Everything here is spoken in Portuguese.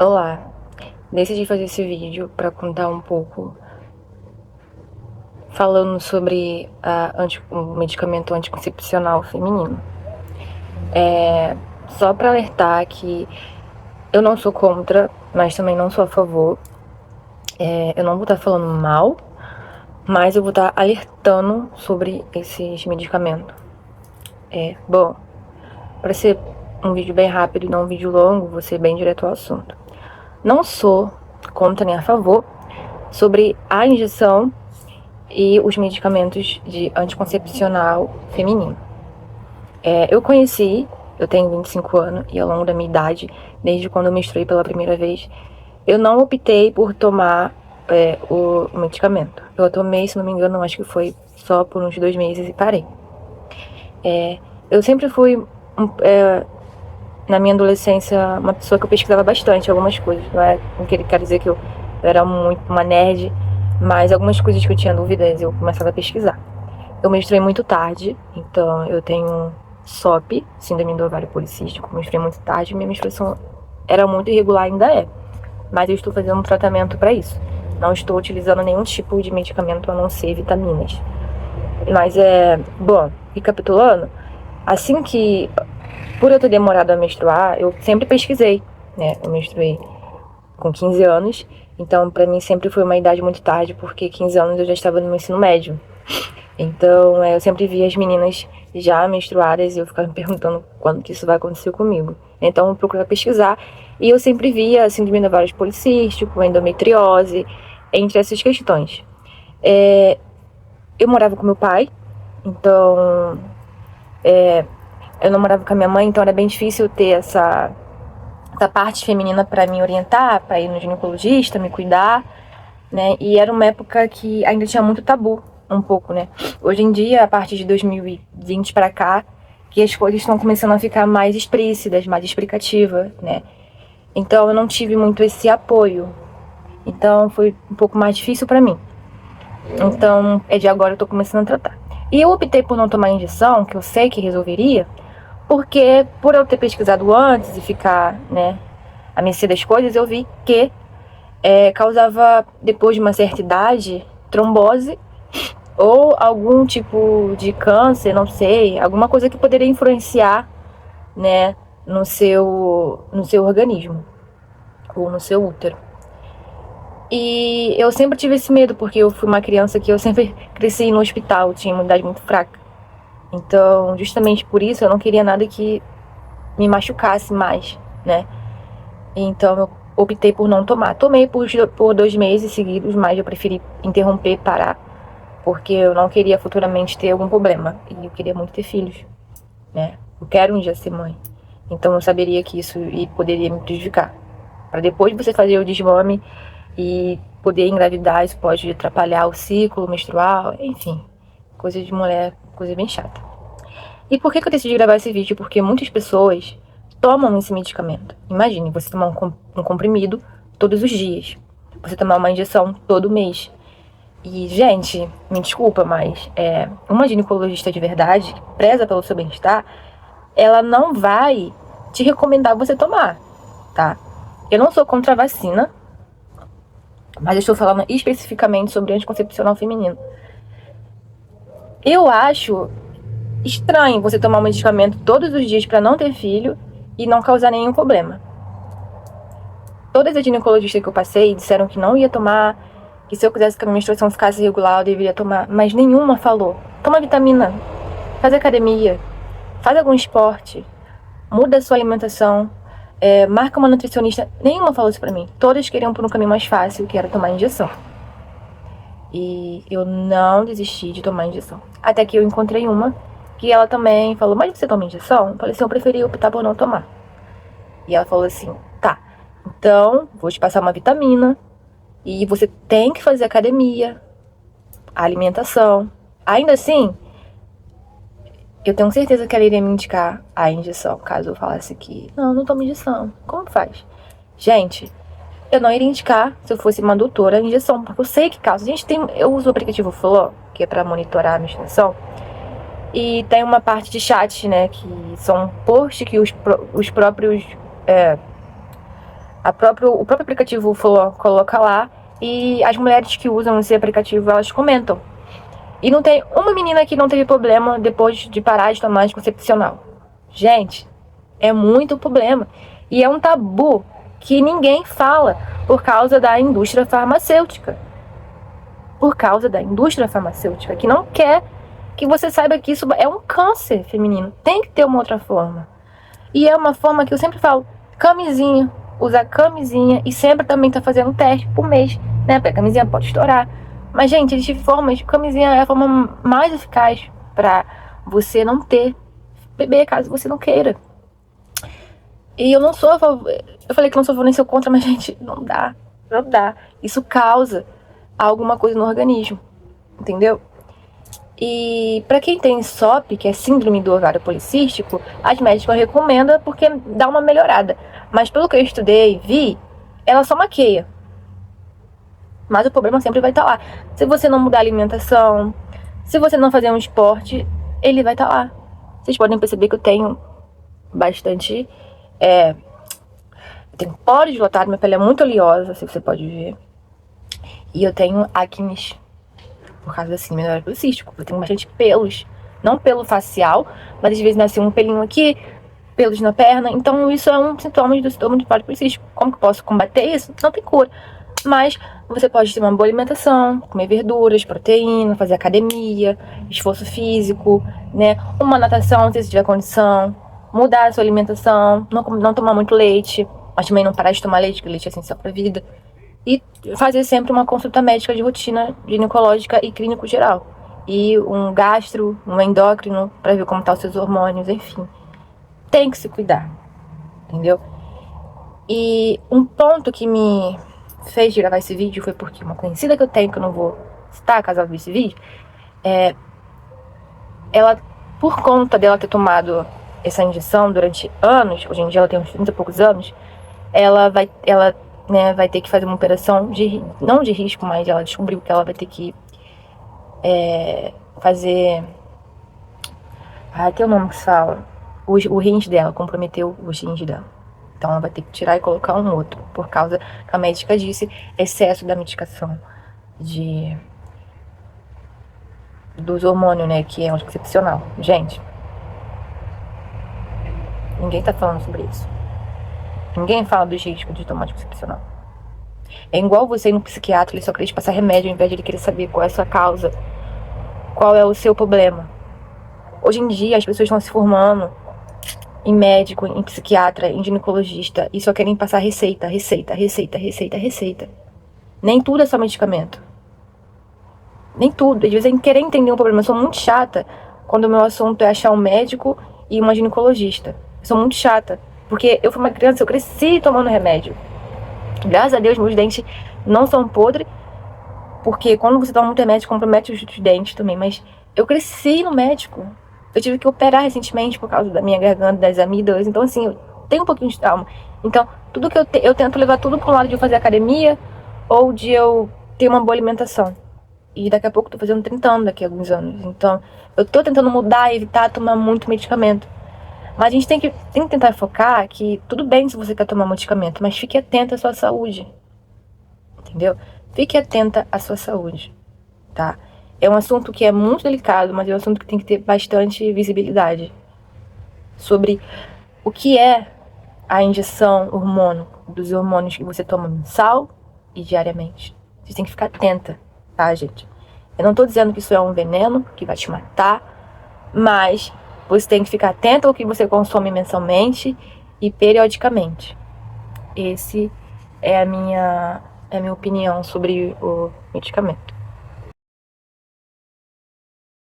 Olá, decidi fazer esse vídeo para contar um pouco falando sobre o medicamento anticoncepcional feminino. Só para alertar que eu não sou contra, mas também não sou a favor. Eu não vou estar falando mal, mas eu vou estar alertando sobre esses medicamentos. Bom, para ser um vídeo bem rápido e não um vídeo longo, vou ser bem direto ao assunto. Não sou contra nem a favor sobre a injeção e os medicamentos de anticoncepcional feminino. Eu tenho 25 anos e ao longo da minha idade, desde quando eu menstruei pela primeira vez, eu não optei por tomar o medicamento. Eu tomei, se não me engano, acho que foi só por uns 2 meses e parei. Eu sempre fui, na minha adolescência, uma pessoa que eu pesquisava bastante algumas coisas. Não quero dizer que eu era muito uma nerd, mas algumas coisas que eu tinha dúvidas eu começava a pesquisar. Eu menstruei muito tarde, então eu tenho SOP, síndrome do ovário policístico. Menstruei muito tarde, minha menstruação era muito irregular, ainda é. Mas eu estou fazendo um tratamento para isso. Não estou utilizando nenhum tipo de medicamento a não ser vitaminas. Mas bom, recapitulando, assim que, por eu ter demorado a menstruar, eu sempre pesquisei, né? Eu menstruei com 15 anos, então pra mim sempre foi uma idade muito tarde, porque 15 anos eu já estava no meu ensino médio. Então, eu sempre via as meninas já menstruadas e eu ficava me perguntando quando que isso vai acontecer comigo. Então, eu procurava pesquisar e eu sempre via síndrome do ovário policístico, endometriose, entre essas questões. Eu morava com meu pai, então eu não morava com a minha mãe, então era bem difícil ter essa parte feminina para me orientar, para ir no ginecologista, me cuidar, né? E era uma época que ainda tinha muito tabu, um pouco, né? Hoje em dia, a partir de 2020 para cá, que as coisas estão começando a ficar mais explícitas, mais explicativas, né? Então eu não tive muito esse apoio. Então foi um pouco mais difícil para mim. Então, de agora eu tô começando a tratar. E eu optei por não tomar injeção, que eu sei que resolveria, porque por eu ter pesquisado antes e ficar, né, a mercê das coisas, eu vi que causava, depois de uma certa idade, trombose ou algum tipo de câncer, não sei, alguma coisa que poderia influenciar, né, no seu organismo ou no seu útero. E eu sempre tive esse medo, porque eu fui uma criança que eu sempre cresci no hospital, tinha imunidade muito fraca. Então, justamente por isso, eu não queria nada que me machucasse mais, né? Então, eu optei por não tomar. Tomei por 2 meses seguidos, mas eu preferi interromper, parar, porque eu não queria futuramente ter algum problema. E eu queria muito ter filhos, né? Eu quero um dia ser mãe. Então, eu saberia que isso poderia me prejudicar. Para depois você fazer o desmame e poder engravidar, isso pode atrapalhar o ciclo menstrual, enfim. Coisa de mulher, coisa bem chata. E por que eu decidi gravar esse vídeo? Porque muitas pessoas tomam esse medicamento. Imagine, você tomar um comprimido todos os dias. Você tomar uma injeção todo mês. E, gente, me desculpa, mas uma ginecologista de verdade, que preza pelo seu bem-estar, ela não vai te recomendar você tomar, tá? Eu não sou contra a vacina, mas eu estou falando especificamente sobre anticoncepcional feminino. Eu acho estranho você tomar um medicamento todos os dias para não ter filho e não causar nenhum problema. Todas as ginecologistas que eu passei disseram que não ia tomar, que se eu quisesse que a minha menstruação ficasse regular eu deveria tomar, mas nenhuma falou. Toma vitamina, faz academia, faz algum esporte, muda a sua alimentação, marca uma nutricionista. Nenhuma falou isso pra mim. Todas queriam por um caminho mais fácil, que era tomar injeção. E eu não desisti de tomar injeção. Até que eu encontrei uma que ela também falou, mas você toma injeção? Eu falei assim, eu preferi optar por não tomar. E ela falou assim, tá, então vou te passar uma vitamina e você tem que fazer academia, alimentação. Ainda assim, eu tenho certeza que ela iria me indicar a injeção, caso eu falasse que não tomo injeção. Como faz? Gente, eu não iria indicar, se eu fosse uma doutora, a injeção, porque eu sei que causa. Eu uso o aplicativo Flow, que é pra monitorar a menstruação, e tem uma parte de chat, né, que são posts que os próprios O próprio aplicativo coloca lá, e as mulheres que usam esse aplicativo, elas comentam. E não tem uma menina que não teve problema depois de parar de tomar anticoncepcional. Gente, é muito problema. E é um tabu que ninguém fala por causa da indústria farmacêutica. Por causa da indústria farmacêutica, que não quer que você saiba que isso é um câncer feminino. Tem que ter uma outra forma. E é uma forma que eu sempre falo, camisinha, usar camisinha, e sempre também tá fazendo um teste por mês, né? Porque a camisinha pode estourar. Mas, gente, existem formas, camisinha é a forma mais eficaz pra você não ter bebê, caso você não queira. E eu não sou a favor, eu falei que não sou a favor nem sou contra, mas, gente, não dá. Isso causa alguma coisa no organismo, entendeu? E para quem tem SOP, que é síndrome do ovário policístico, as médicas recomendam porque dá uma melhorada. Mas pelo que eu estudei e vi, ela só maqueia. Mas o problema sempre vai estar lá. Se você não mudar a alimentação, se você não fazer um esporte, ele vai estar lá. Vocês podem perceber que eu tenho bastante... eu tenho poros dilatados, minha pele é muito oleosa, se você pode ver. E eu tenho acne por causa da síndrome do ovário policístico. Eu tenho bastante pelos. Não pelo facial, mas às vezes nasce um pelinho aqui, pelos na perna. Então isso é um sintoma do ovário policístico. Como que eu posso combater isso? Não tem cura. Mas você pode ter uma boa alimentação, comer verduras, proteína, fazer academia, esforço físico, né? Uma natação, se você tiver condição. Mudar a sua alimentação, não tomar muito leite, mas também não parar de tomar leite, porque leite é essencial para a vida. E fazer sempre uma consulta médica de rotina ginecológica e clínico geral. E um gastro, um endócrino, para ver como estão os seus hormônios, enfim. Tem que se cuidar, entendeu? E um ponto que me fez gravar esse vídeo foi porque uma conhecida que eu tenho, que eu não vou citar caso ela veja esse vídeo, ela, por conta dela ter tomado essa injeção durante anos, hoje em dia ela tem uns 30 e poucos anos, ela vai ter que fazer uma operação, não de risco, mas ela descobriu que ela vai ter que fazer... tem um nome que se fala. O rins dela, comprometeu os rins dela. Então ela vai ter que tirar e colocar um outro, por causa que a médica disse excesso da medicação dos hormônios, né, que é anticoncepcional. Gente, ninguém tá falando sobre isso. Ninguém fala dos riscos de tomar anticoncepcional. É igual você ir no psiquiatra, ele só querer te passar remédio, ao invés de ele querer saber qual é a sua causa, qual é o seu problema. Hoje em dia, as pessoas estão se formando em médico, em psiquiatra, em ginecologista, e só querem passar receita. Nem tudo é só medicamento. Nem tudo. Às vezes é querer entender um problema. Eu sou muito chata quando o meu assunto é achar um médico e uma ginecologista. Eu sou muito chata. Porque eu fui uma criança, eu cresci tomando remédio. Graças a Deus, meus dentes não são podres. Porque quando você toma muito remédio, compromete os dentes também. Mas eu cresci no médico. Eu tive que operar recentemente por causa da minha garganta, das amígdalas. Então, assim, eu tenho um pouquinho de trauma. Então, tudo que eu tento levar tudo pro lado de eu fazer academia ou de eu ter uma boa alimentação. E daqui a pouco eu tô fazendo 30 anos, daqui a alguns anos. Então, eu tô tentando mudar e evitar tomar muito medicamento. Mas a gente tem que tentar focar que tudo bem se você quer tomar medicamento, mas fique atenta à sua saúde. Entendeu? Fique atenta à sua saúde, tá? É um assunto que é muito delicado, mas é um assunto que tem que ter bastante visibilidade sobre o que é a injeção dos hormônios que você toma mensal e diariamente. Você tem que ficar atenta, tá, gente? Eu não tô dizendo que isso é um veneno que vai te matar, mas você tem que ficar atento ao que você consome mensalmente e periodicamente. Esse é a minha opinião sobre o medicamento.